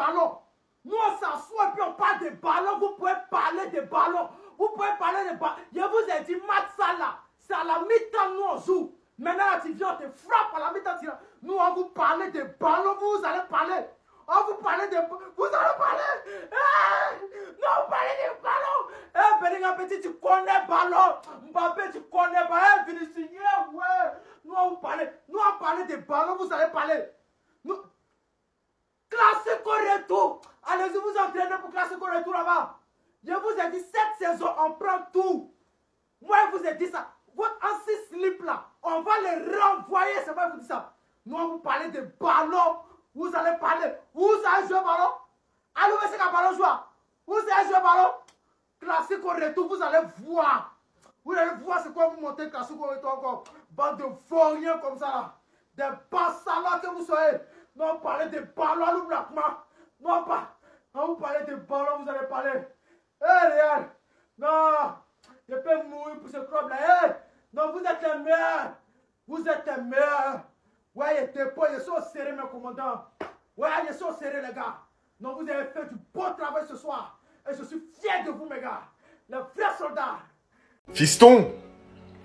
ballons. Nous, on s'assoit et puis on parle des ballons. Vous pouvez parler des ballons. Vous pouvez parler des ballons. Je vous ai dit, Mat Salah, c'est à la mi-temps, nous, on joue. Maintenant, tu viens, on te frappe à la mi-temps. Nous, on vous parle des ballons. Vous allez parler. On vous parle des ballons. Vous allez parler. Non, vous parlez des ballons. Bellingham Petit, tu connais ballon. Mbappé, tu connais ballon. Vinicius, ouais. Nous, on vous parle. Nous, on parle des ballons. Vous allez parler. Nous... Classico retour. Allez-y vous entraînez pour Classico retour là-bas. Je vous ai dit, cette saison, on prend tout. Moi, je vous ai dit ça. Votre ancien slip là, on va les renvoyer. C'est moi qui vous dis ça. Nous, on vous parler de ballon. Vous allez parler. Vous savez jouer ballon. Allez, vous savez ballon jouer. Vous savez jouer ballon. Classico retour, vous allez voir. Vous allez voir c'est quoi vous montez Classico retour encore. Bande de vauriens comme ça là. Des bassalats que vous soyez. Non, parlez des ballons, nous blackman. Non, pas. Quand vous parlez des ballons, vous allez parler. Hé, Réal. Non. Je peux mourir pour ce club là. Hé. Non, vous êtes les meilleurs. Vous êtes les meilleurs. Ouais, ils sont serrés, mes commandants. Ouais, ils sont serrés, les gars. Non, vous avez fait du bon travail ce soir. Et je suis fier de vous, mes gars. Les vrais soldats. Fiston,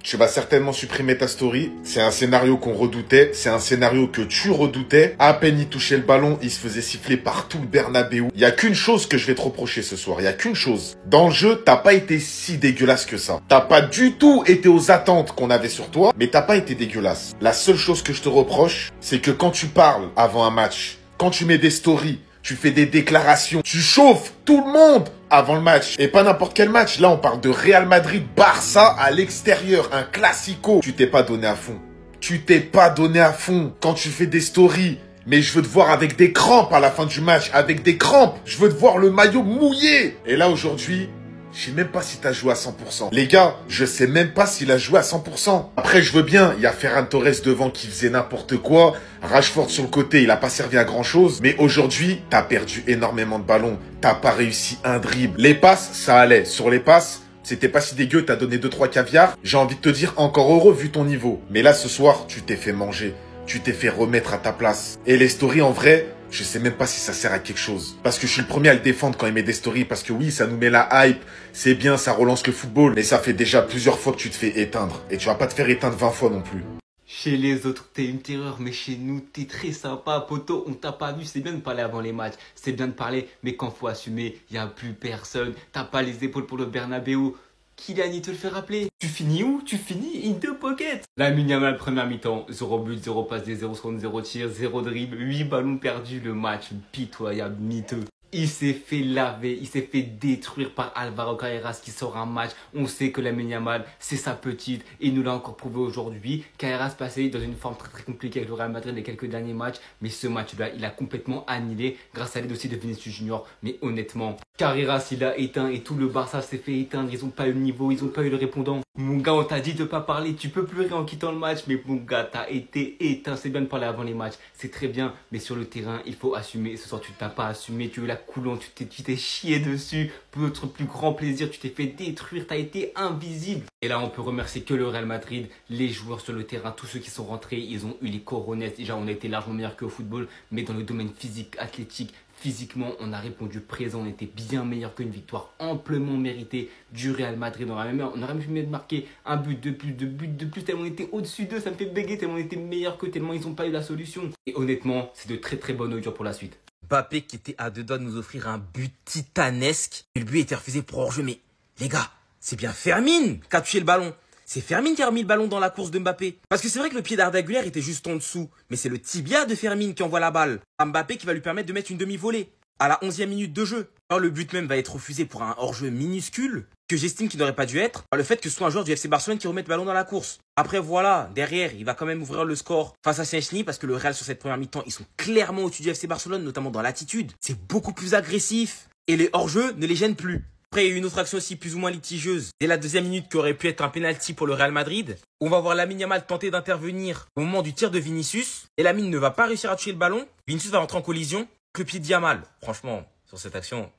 tu vas certainement supprimer ta story. C'est un scénario qu'on redoutait. C'est un scénario que tu redoutais. À peine il touchait le ballon, il se faisait siffler par tout le Bernabéu. Il y a qu'une chose que je vais te reprocher ce soir. Il y a qu'une chose. Dans le jeu, t'as pas été si dégueulasse que ça. T'as pas du tout été aux attentes qu'on avait sur toi, mais t'as pas été dégueulasse. La seule chose que je te reproche, c'est que quand tu parles avant un match, quand tu mets des stories, tu fais des déclarations, tu chauffes tout le monde avant le match. Et pas n'importe quel match. Là, on parle de Real Madrid-Barça à l'extérieur. Un classico. Tu t'es pas donné à fond. Tu t'es pas donné à fond. Quand tu fais des stories. Mais je veux te voir avec des crampes à la fin du match. Avec des crampes. Je veux te voir le maillot mouillé. Et là, aujourd'hui... je sais même pas si t'as joué à 100%. Les gars, je sais même pas s'il a joué à 100%. Après, je veux bien, il y a Ferran Torres devant qui faisait n'importe quoi. Rashford sur le côté, il a pas servi à grand chose. Mais aujourd'hui, t'as perdu énormément de ballons. T'as pas réussi un dribble. Les passes, ça allait. Sur les passes, c'était pas si dégueu, t'as donné 2-3 caviars. J'ai envie de te dire encore heureux vu ton niveau. Mais là, ce soir, tu t'es fait manger. Tu t'es fait remettre à ta place. Et les stories, en vrai... je sais même pas si ça sert à quelque chose. Parce que je suis le premier à le défendre quand il met des stories. Parce que oui, ça nous met la hype. C'est bien, ça relance le football. Mais ça fait déjà plusieurs fois que tu te fais éteindre. Et tu vas pas te faire éteindre 20 fois non plus. Chez les autres, t'es une terreur. Mais chez nous, t'es très sympa, poto. On t'a pas vu. C'est bien de parler avant les matchs. C'est bien de parler. Mais quand faut assumer, y a plus personne. T'as pas les épaules pour le Bernabéu. Kylian, il te le fait rappeler. Tu finis où? Tu finis in the pocket. Lamine Yamal, première mi-temps. 0 but, 0 passe, 0 secondes, 0 tir, 0 dribble, 8 ballons perdus. Le match pitoyable, miteux. Il s'est fait laver, il s'est fait détruire par Alvaro Carreras qui sort un match. On sait que Lamine Yamal, c'est sa petite et il nous l'a encore prouvé aujourd'hui. Carreras passait dans une forme très compliquée avec le Real Madrid les quelques derniers matchs. Mais ce match-là, il a complètement annihilé grâce à l'aide aussi de Vinicius Junior. Mais honnêtement, Carreras, il a éteint et tout le Barça s'est fait éteindre. Ils n'ont pas eu le niveau, ils n'ont pas eu le répondant. Mon gars, on t'a dit de pas parler, tu peux pleurer en quittant le match. Mais mon gars, t'as été éteint. C'est bien de parler avant les matchs, c'est très bien. Mais sur le terrain, il faut assumer. Ce soir, tu t'as pas assumé, tu as eu la coulant, tu t'es chié dessus. Pour notre plus grand plaisir, tu t'es fait détruire, tu as été invisible. Et là, on peut remercier que le Real Madrid, les joueurs sur le terrain, tous ceux qui sont rentrés, ils ont eu les coronets. Déjà, on a été largement meilleur qu'au football, mais dans le domaine physique, athlétique, physiquement, on a répondu présent, on était bien meilleur qu'une victoire amplement méritée du Real Madrid. On aurait même marqué un but de plus, tellement on était au-dessus d'eux, ça me fait bégayer, tellement on était meilleur que tellement ils n'ont pas eu la solution. Et honnêtement, c'est de très très bonne augure pour la suite. Mbappé qui était à 2 doigts de nous offrir un but titanesque. Et le but était refusé pour hors-jeu. Mais les gars, c'est bien Fermin qui a touché le ballon. C'est Fermin qui a remis le ballon dans la course de Mbappé. Parce que c'est vrai que le pied d'Arda Güler était juste en dessous. Mais c'est le tibia de Fermin qui envoie la balle à Mbappé qui va lui permettre de mettre une demi-volée à la 11e minute de jeu. Alors le but même va être refusé pour un hors-jeu minuscule que j'estime qu'il n'aurait pas dû être, par le fait que ce soit un joueur du FC Barcelone qui remette le ballon dans la course. Après voilà, derrière, il va quand même ouvrir le score face à Szczęsny parce que le Real sur cette première mi-temps, ils sont clairement au-dessus du FC Barcelone, notamment dans l'attitude. C'est beaucoup plus agressif et les hors-jeux ne les gênent plus. Après, il y a eu une autre action aussi plus ou moins litigieuse. Dès la 2e minute qui aurait pu être un penalty pour le Real Madrid. On va voir Lamine Yamal tenter d'intervenir au moment du tir de Vinicius. Et Lamine ne va pas réussir à toucher le ballon. Vinicius va rentrer en collision avec le pied de Yamal. Franchement, sur cette action,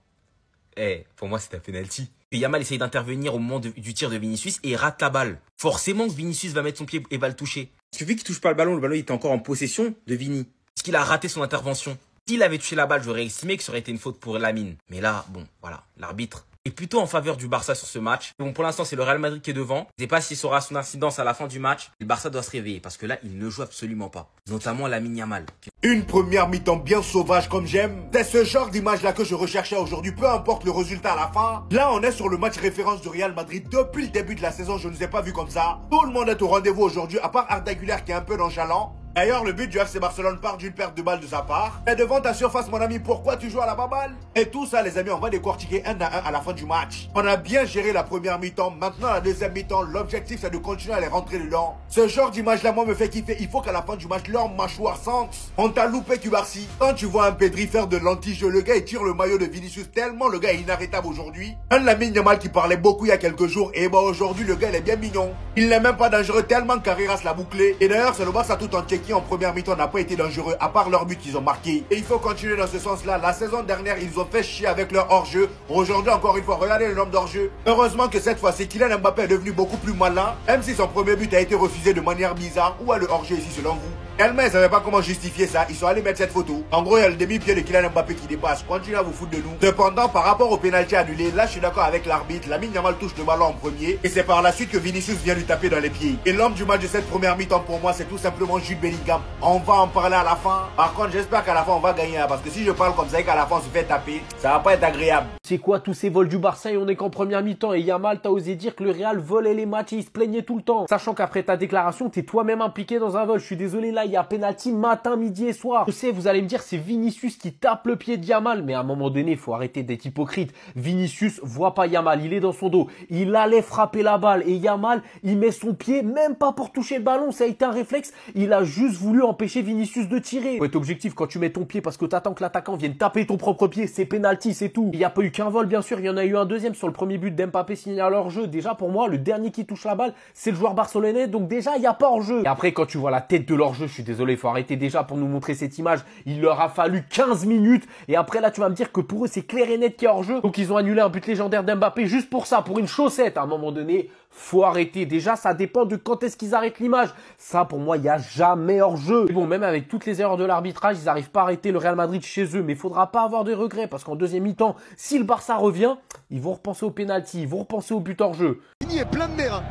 pour moi c'est un penalty. Et Yamal essaye d'intervenir au moment du tir de Vinicius et il rate la balle. Forcément que Vinicius va mettre son pied et va le toucher. Parce que vu qu'il touche pas le ballon était encore en possession de Vini. Parce qu'il a raté son intervention. S'il avait touché la balle, j'aurais estimé que ça aurait été une faute pour Lamine. Mais là, bon, voilà, l'arbitre est plutôt en faveur du Barça sur ce match. Bon, pour l'instant, c'est le Real Madrid qui est devant. Je ne sais pas s'il saura son incidence à la fin du match. Le Barça doit se réveiller parce que là, il ne joue absolument pas. Notamment Lamine Yamal. Une première mi-temps bien sauvage comme j'aime. C'est ce genre d'image-là que je recherchais aujourd'hui, peu importe le résultat à la fin. Là, on est sur le match référence du Real Madrid. Depuis le début de la saison, je ne vous ai pas vu comme ça. Tout le monde est au rendez-vous aujourd'hui, à part Arda Güler qui est un peu nonchalant. D'ailleurs, le but du FC Barcelone part d'une perte de balle de sa part. Et devant ta surface, mon ami, pourquoi tu joues à la baballe? Et tout ça, les amis, on va décortiquer un à un à la fin du match. On a bien géré la première mi-temps. Maintenant, la deuxième mi-temps, l'objectif, c'est de continuer à les rentrer dedans. Ce genre d'image-là, moi, me fait kiffer. Il faut qu'à la fin du match, leur mâchoire sente. On t'a loupé, Cubarsi. Quand tu vois un Pedri faire de l'anti-jeu, le gars, il tire le maillot de Vinicius tellement le gars est inarrêtable aujourd'hui. Un Lamine Yamal qui parlait beaucoup il y a quelques jours. Et bah, aujourd'hui, le gars, il est bien mignon. Il n'est même pas dangereux tellement Carreras l'a bouclé. Et d'ailleurs, c'est le Barça tout entier qui, en première mi-temps, n'a pas été dangereux, à part leur but qu'ils ont marqué. Et il faut continuer dans ce sens-là. La saison dernière, ils ont fait chier avec leur hors-jeu. Aujourd'hui, encore une fois, regardez le nombre d'hors-jeu. Heureusement que cette fois-ci, Kylian Mbappé est devenu beaucoup plus malin. Même si son premier but a été refusé de manière bizarre. Où est le hors-jeu ici, selon vous? Tellement ils savaient pas comment justifier ça, ils sont allés mettre cette photo. En gros, il y a le demi-pied de Kylian Mbappé qui dépasse. Continuez à vous foutre de nous. Cependant, par rapport au pénalty annulé, là je suis d'accord avec l'arbitre. Lamine Yamal touche le ballon en premier. Et c'est par la suite que Vinicius vient lui taper dans les pieds. Et l'homme du match de cette première mi-temps pour moi, c'est tout simplement Jude Bellingham. On va en parler à la fin. Par contre, j'espère qu'à la fin on va gagner. Parce que si je parle comme ça et qu'à la fin on se fait taper, ça va pas être agréable. C'est quoi tous ces vols du Barça et on est qu'en première mi-temps et Yamal t'as osé dire que le Real volait les matchs et il se plaignait tout le temps. Sachant qu'après ta déclaration, t'es toi-même impliqué dans un vol. Je suis désolé, là il y a penalty matin, midi et soir. Je sais, vous allez me dire c'est Vinicius qui tape le pied de Yamal, mais à un moment donné, il faut arrêter d'être hypocrite. Vinicius voit pas Yamal, il est dans son dos. Il allait frapper la balle et Yamal, il met son pied même pas pour toucher le ballon, ça a été un réflexe. Il a juste voulu empêcher Vinicius de tirer. Faut être objectif quand tu mets ton pied parce que t'attends que l'attaquant vienne taper ton propre pied, c'est penalty, c'est tout. Il n'y a pas eu qu'un vol, bien sûr, il y en a eu un deuxième sur le premier but d'Mbappé signé à leur jeu. Déjà pour moi, le dernier qui touche la balle, c'est le joueur barcelonais, donc déjà il n'y a pas hors-jeu. Et après quand tu vois la tête de leur jeu, je suis désolé, il faut arrêter déjà pour nous montrer cette image. Il leur a fallu 15 minutes et après là tu vas me dire que pour eux c'est clair et net qu'il y a hors-jeu. Donc ils ont annulé un but légendaire d'Mbappé juste pour ça, pour une chaussette. À un moment donné, faut arrêter. Déjà ça dépend de quand est-ce qu'ils arrêtent l'image. Ça pour moi il n'y a jamais hors-jeu. Bon, même avec toutes les erreurs de l'arbitrage, ils n'arrivent pas à arrêter le Real Madrid chez eux. Mais il faudra pas avoir de regrets parce qu'en deuxième mi-temps, si le Barça revient, ils vont repenser au penalty, ils vont repenser au but hors-jeu. Il est plein de nerfs.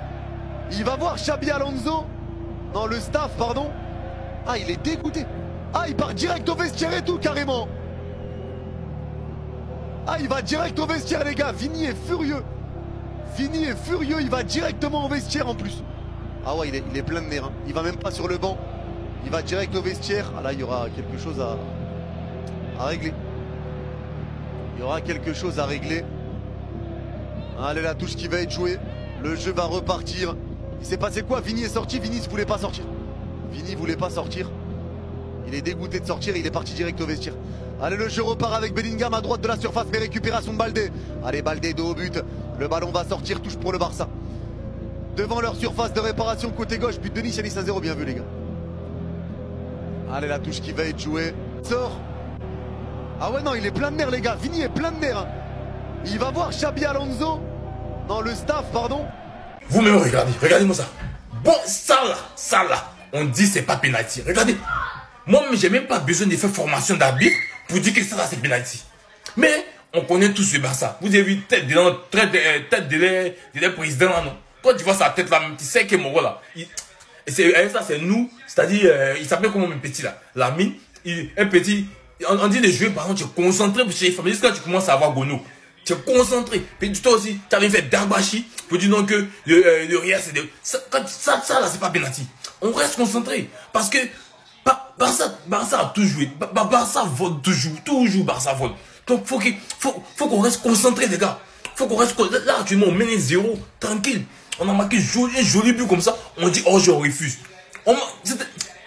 Il va voir Xabi Alonso. Non, le staff, pardon. Ah, il est dégoûté. Ah, il part direct au vestiaire et tout, carrément. Ah, il va direct au vestiaire, les gars. Vini est furieux. Vini est furieux, il va directement au vestiaire en plus. Ah ouais, il est plein de nerfs. Hein. Il va même pas sur le banc. Il va direct au vestiaire. Ah là, il y aura quelque chose à régler. Il y aura quelque chose à régler. Allez, la touche qui va être jouée. Le jeu va repartir. Il s'est passé quoi? Vini est sorti, Vini ne voulait pas sortir. Vini voulait pas sortir. Il est dégoûté de sortir, il est parti direct au vestiaire. Allez, le jeu repart avec Bellingham à droite de la surface, mais récupération de Baldé. Allez, Baldé dos au but. Le ballon va sortir, touche pour le Barça. Devant leur surface de réparation côté gauche, but de Nice à 0, bien vu les gars. Allez, la touche qui va être jouée. Sort. Ah ouais, non, il est plein de nerfs les gars, Vini est plein de nerfs. Hein. Il va voir Xabi Alonso. Non, le staff, pardon. Vous-même, regardez-moi ça. Bon, ça là, on dit c'est pas penalty. Regardez, moi, j'ai même pas besoin de faire formation d'arbitre pour dire que ça là c'est penalty. Mais on connaît tous le Barça. Vous avez vu tête de les présidents là, non? Quand tu vois sa tête là, tu sais que mon rôle là. Ça c'est nous, c'est-à-dire, il s'appelle comment mon petit là? La mine, un petit, on dit de jouer par exemple, tu es concentré pour chez les familles. Jusqu'à tu commences à avoir Gono. Tu es concentré. Puis toi aussi, tu avais fait Darbachi pour dire non que le Real c'est de. Ça là, c'est pas penalty. On reste concentré. Parce que Barça a tout joué. Barça vole toujours Barça vole. Donc faut qu'on reste concentré, les gars. Faut qu'on reste concentré. Là, actuellement, on mène 0, tranquille. On a marqué un joli but comme ça. On dit, oh, je refuse.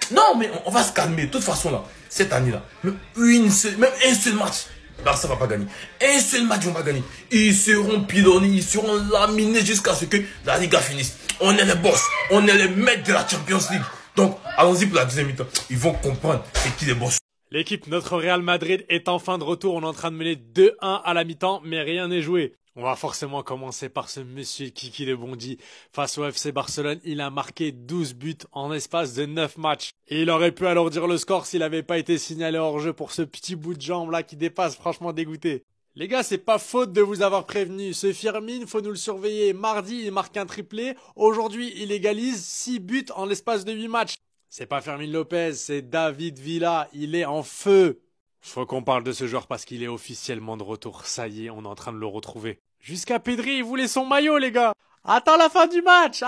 Non, mais on va se calmer. De toute façon, là, cette année-là, même un seul match. Barça va pas gagner. Un seul match, on va gagner. Ils seront pilonnés, ils seront laminés jusqu'à ce que la Liga finisse. On est les boss, on est les maîtres de la Champions League. Donc, allons-y pour la deuxième mi-temps. Ils vont comprendre c'est qui les boss. L'équipe, notre Real Madrid, est enfin de retour. On est en train de mener 2-1 à la mi-temps, mais rien n'est joué. On va forcément commencer par ce monsieur Kiki de Bondy. Face au FC Barcelone, il a marqué 12 buts en espace de 9 matchs. Et il aurait pu alourdir le score s'il n'avait pas été signalé hors jeu pour ce petit bout de jambe là qui dépasse, franchement dégoûté. Les gars, c'est pas faute de vous avoir prévenu. Ce Firmin, faut nous le surveiller. Mardi, il marque un triplé. Aujourd'hui, il égalise 6 buts en l'espace de 8 matchs. C'est pas Fermin Lopez, c'est David Villa. Il est en feu. Faut qu'on parle de ce joueur parce qu'il est officiellement de retour. Ça y est, on est en train de le retrouver. Jusqu'à Pedri, il voulait son maillot, les gars. Attends la fin du match,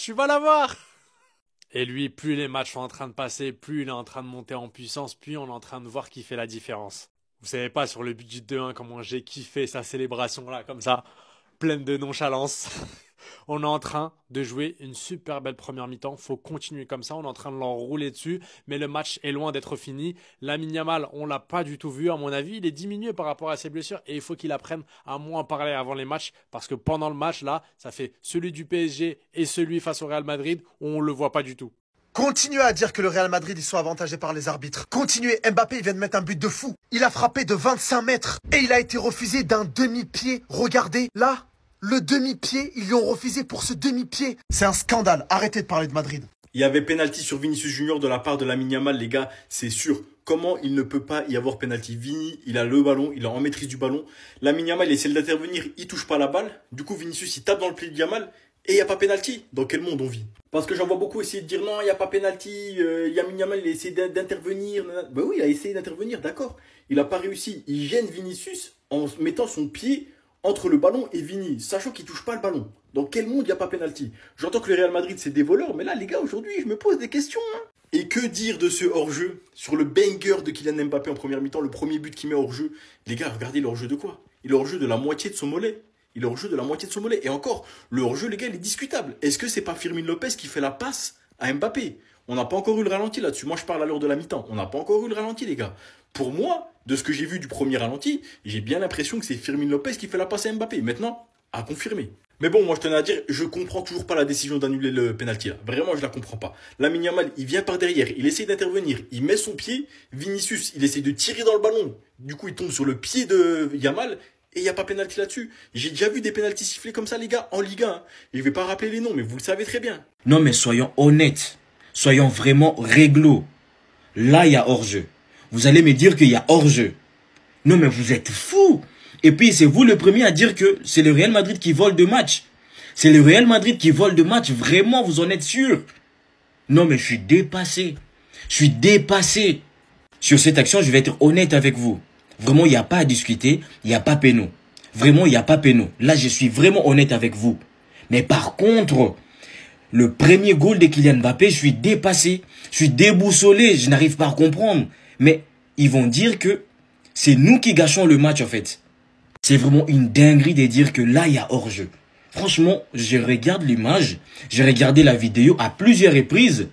tu vas l'avoir. Et lui, plus les matchs sont en train de passer, plus il est en train de monter en puissance, plus on est en train de voir qui fait la différence. Vous savez pas sur le budget 2-1 comment j'ai kiffé sa célébration là, comme ça, pleine de nonchalance. On est en train de jouer une super belle première mi-temps. Faut continuer comme ça. On est en train de l'enrouler dessus. Mais le match est loin d'être fini. Lamine Yamal, on l'a pas du tout vu. À mon avis, il est diminué par rapport à ses blessures. Et il faut qu'il apprenne à moins parler avant les matchs. Parce que pendant le match, là, ça fait celui du PSG et celui face au Real Madrid où on le voit pas du tout. Continuez à dire que le Real Madrid, ils sont avantagés par les arbitres. Continuez, Mbappé, il vient de mettre un but de fou. Il a frappé de 25 mètres. Et il a été refusé d'un demi-pied. Regardez, là. Le demi-pied, ils lui ont refusé pour ce demi-pied. C'est un scandale. Arrêtez de parler de Madrid. Il y avait penalty sur Vinicius Junior de la part de Lamine Yamal, les gars, c'est sûr. Comment il ne peut pas y avoir penalty? Vini, il a le ballon, il est en maîtrise du ballon. Lamine Yamal, il essaie d'intervenir, il touche pas la balle. Du coup, Vinicius, il tape dans le pied de Yamal et il n'y a pas penalty. Dans quel monde on vit? Parce que j'en vois beaucoup essayer de dire non, il n'y a pas penalty. Lamine Yamal, il a essayé d'intervenir. Ben oui, il a essayé d'intervenir, d'accord. Il n'a pas réussi. Il gêne Vinicius en mettant son pied entre le ballon et Vini, sachant qu'il touche pas le ballon. Dans quel monde il n'y a pas penalty? J'entends que le Real Madrid c'est des voleurs, mais là les gars aujourd'hui je me pose des questions. Et que dire de ce hors-jeu sur le banger de Kylian Mbappé en première mi-temps, le premier but qu'il met hors-jeu? Les gars, regardez le hors-jeu de quoi? Il est hors-jeu de la moitié de son mollet. Il est hors-jeu de la moitié de son mollet. Et encore, le hors-jeu les gars il est discutable. Est-ce que c'est pas Firmin Lopez qui fait la passe à Mbappé? On n'a pas encore eu le ralenti là-dessus. Moi je parle à l'heure de la mi-temps. On n'a pas encore eu le ralenti les gars. Pour moi, de ce que j'ai vu du premier ralenti, j'ai bien l'impression que c'est Firmin Lopez qui fait la passe à Mbappé. Maintenant, à confirmer. Mais bon, moi je tenais à dire, je comprends toujours pas la décision d'annuler le penalty là. Vraiment, je la comprends pas. Lamine Yamal, il vient par derrière, il essaie d'intervenir, il met son pied. Vinicius, il essaie de tirer dans le ballon. Du coup, il tombe sur le pied de Yamal. Et il n'y a pas penalty là-dessus. J'ai déjà vu des penaltys sifflés comme ça, les gars, en Ligue 1. Hein. Et je vais pas rappeler les noms, mais vous le savez très bien. Non, mais soyons honnêtes. Soyons vraiment réglo. Là, il y a hors-jeu. Vous allez me dire qu'il y a hors-jeu. Non, mais vous êtes fous. Et puis, c'est vous le premier à dire que c'est le Real Madrid qui vole de match. C'est le Real Madrid qui vole de match. Vraiment, vous en êtes sûr? Non, mais je suis dépassé. Je suis dépassé. Sur cette action, je vais être honnête avec vous. Vraiment, il n'y a pas à discuter. Il n'y a pas péno. Vraiment, il n'y a pas péno. Là, je suis vraiment honnête avec vous. Mais par contre, le premier goal de Kylian Mbappé, je suis dépassé. Je suis déboussolé. Je n'arrive pas à comprendre. Mais ils vont dire que c'est nous qui gâchons le match en fait. C'est vraiment une dinguerie de dire que là, il y a hors-jeu. Franchement, je regarde l'image, j'ai regardé la vidéo à plusieurs reprises.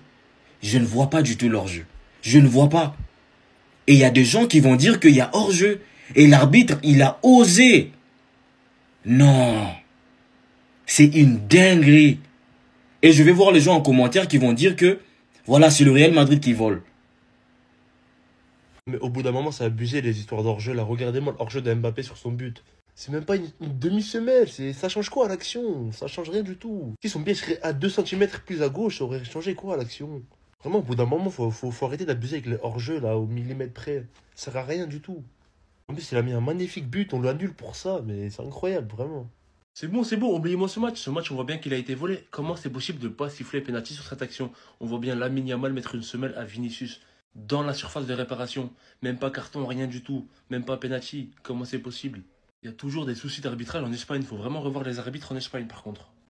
Je ne vois pas du tout l'hors-jeu. Je ne vois pas. Et il y a des gens qui vont dire qu'il y a hors-jeu. Et l'arbitre, il a osé. Non. C'est une dinguerie. Et je vais voir les gens en commentaire qui vont dire que voilà, c'est le Real Madrid qui vole. Mais au bout d'un moment, c'est abusé les histoires d'hors-jeu. Là, regardez-moi l'hors-jeu de Mbappé sur son but. C'est même pas une demi-semelle. Ça change quoi à l'action? Ça change rien du tout. Si son pied serait à 2 cm plus à gauche, ça aurait changé quoi à l'action? Vraiment, au bout d'un moment, faut arrêter d'abuser avec les hors-jeu là, au millimètre près. Ça sert à rien du tout. En plus, il a mis un magnifique but. On l'annule pour ça. Mais c'est incroyable, vraiment. C'est bon, oubliez-moi ce match. Ce match, on voit bien qu'il a été volé. Comment c'est possible de ne pas siffler penalty sur cette action? On voit bien Lamine Yamal mettre une semelle à Vinicius dans la surface de réparation. Même pas carton, rien du tout. Même pas penalty. Comment c'est possible? Il y a toujours des soucis d'arbitrage en Espagne. Il faut vraiment revoir les arbitres en Espagne, par contre.